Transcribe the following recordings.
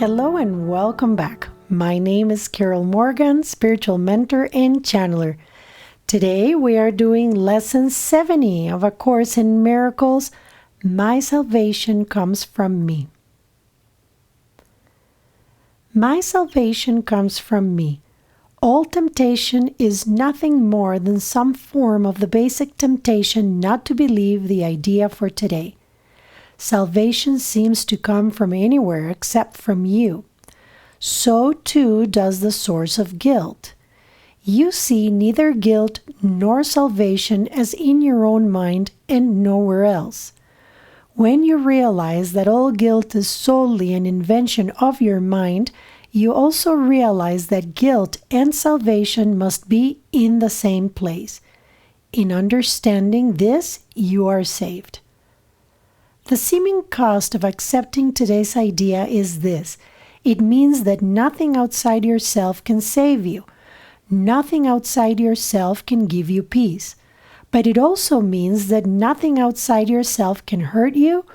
Hello and welcome back. My name is Carol Morgan, spiritual mentor and channeler. Today we are doing lesson 70 of A Course in Miracles, My Salvation Comes From Me. My salvation comes from me. All temptation is nothing more than some form of the basic temptation not to believe the idea for today. Salvation seems to come from anywhere except from you. So too does the source of guilt. You see neither guilt nor salvation as in your own mind and nowhere else. When you realize that all guilt is solely an invention of your mind, you also realize that guilt and salvation must be in the same place. In understanding this, you are saved. The seeming cost of accepting today's idea is this. It means that nothing outside yourself can save you. Nothing outside yourself can give you peace. But it also means that nothing outside yourself can hurt you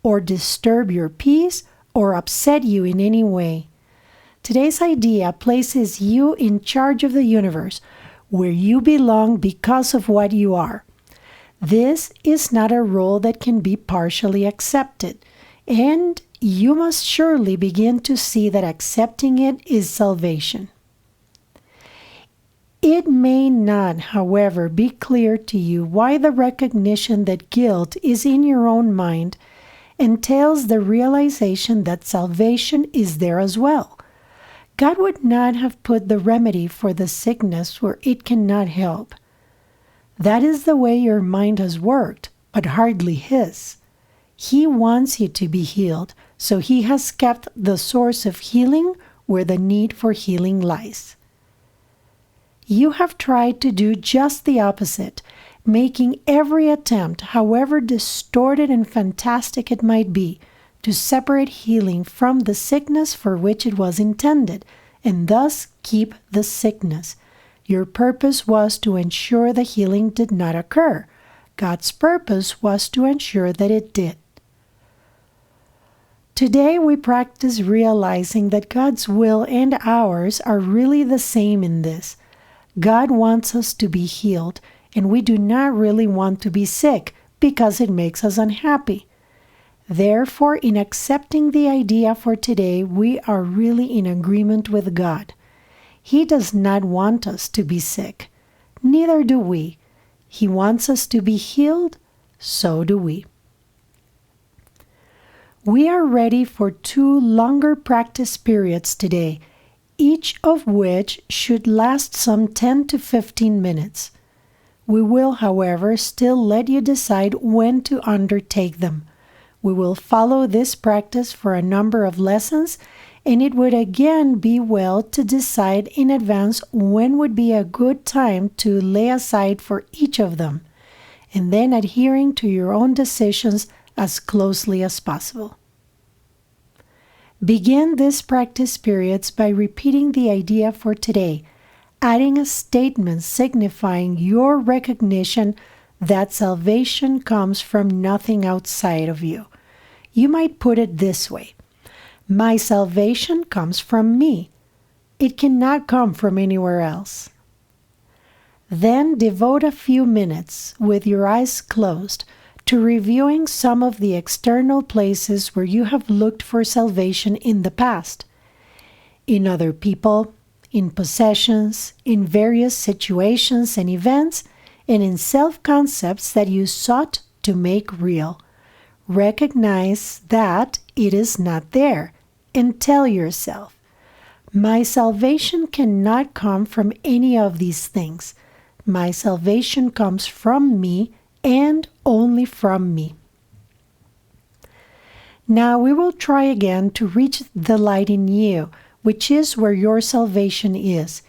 or disturb your peace or upset you in any way. Today's idea places you in charge of the universe, where you belong because of what you are. This is not a role that can be partially accepted, and you must surely begin to see that accepting it is salvation. It may not, however, be clear to you why the recognition that guilt is in your own mind entails the realization that salvation is there as well. God would not have put the remedy for the sickness where it cannot help. That is the way your mind has worked, but hardly His. He wants you to be healed, so He has kept the source of healing where the need for healing lies. You have tried to do just the opposite, making every attempt, however distorted and fantastic it might be, to separate healing from the sickness for which it was intended, and thus keep the sickness. Your purpose was to ensure the healing did not occur. God's purpose was to ensure that it did. Today we practice realizing that God's will and ours are really the same in this. God wants us to be healed, and we do not really want to be sick because it makes us unhappy. Therefore, in accepting the idea for today, we are really in agreement with God. He does not want us to be sick. Neither do we. He wants us to be healed. So do we. We are ready for 2 longer practice periods today, each of which should last some 10 to 15 minutes. We will, however, still let you decide when to undertake them. We will follow this practice for a number of lessons, and it would again be well to decide in advance when would be a good time to lay aside for each of them, and then adhering to your own decisions as closely as possible. Begin these practice periods by repeating the idea for today, adding a statement signifying your recognition that salvation comes from nothing outside of you. You might put it this way. My salvation comes from me. It cannot come from anywhere else. Then devote a few minutes, with your eyes closed, to reviewing some of the external places where you have looked for salvation in the past. In other people, in possessions, in various situations and events, and in self-concepts that you sought to make real. Recognize that it is not there, and tell yourself, my salvation cannot come from any of these things. My salvation comes from me and only from me. Now we will try again to reach the light in you, which is where your salvation is.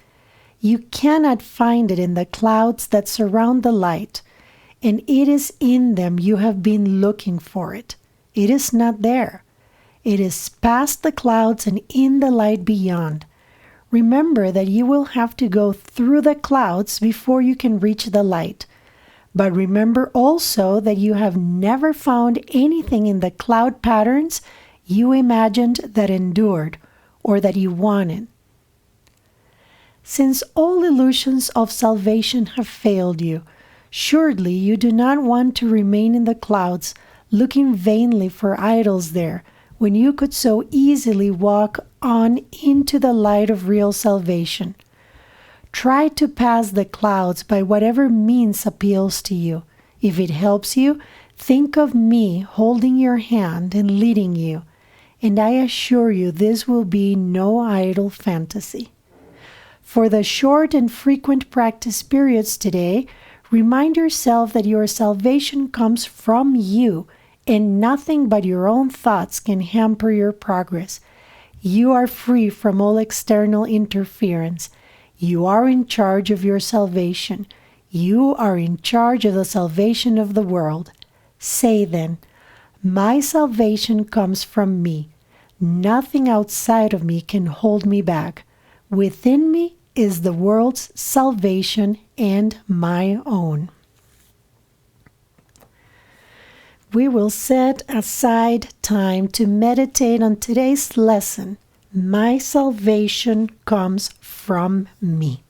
You cannot find it in the clouds that surround the light, and it is in them you have been looking for it. It is not there. It is past the clouds and in the light beyond. Remember that you will have to go through the clouds before you can reach the light. But remember also that you have never found anything in the cloud patterns you imagined that endured, or that you wanted. Since all illusions of salvation have failed you, surely you do not want to remain in the clouds, looking vainly for idols there, when you could so easily walk on into the light of real salvation. Try to pass the clouds by whatever means appeals to you. If it helps you, think of me holding your hand and leading you, and I assure you this will be no idle fantasy. For the short and frequent practice periods today, remind yourself that your salvation comes from you, and nothing but your own thoughts can hamper your progress. You are free from all external interference. You are in charge of your salvation. You are in charge of the salvation of the world. Say then, my salvation comes from me. Nothing outside of me can hold me back. Within me is the world's salvation and my own. We will set aside time to meditate on today's lesson. My salvation comes from me.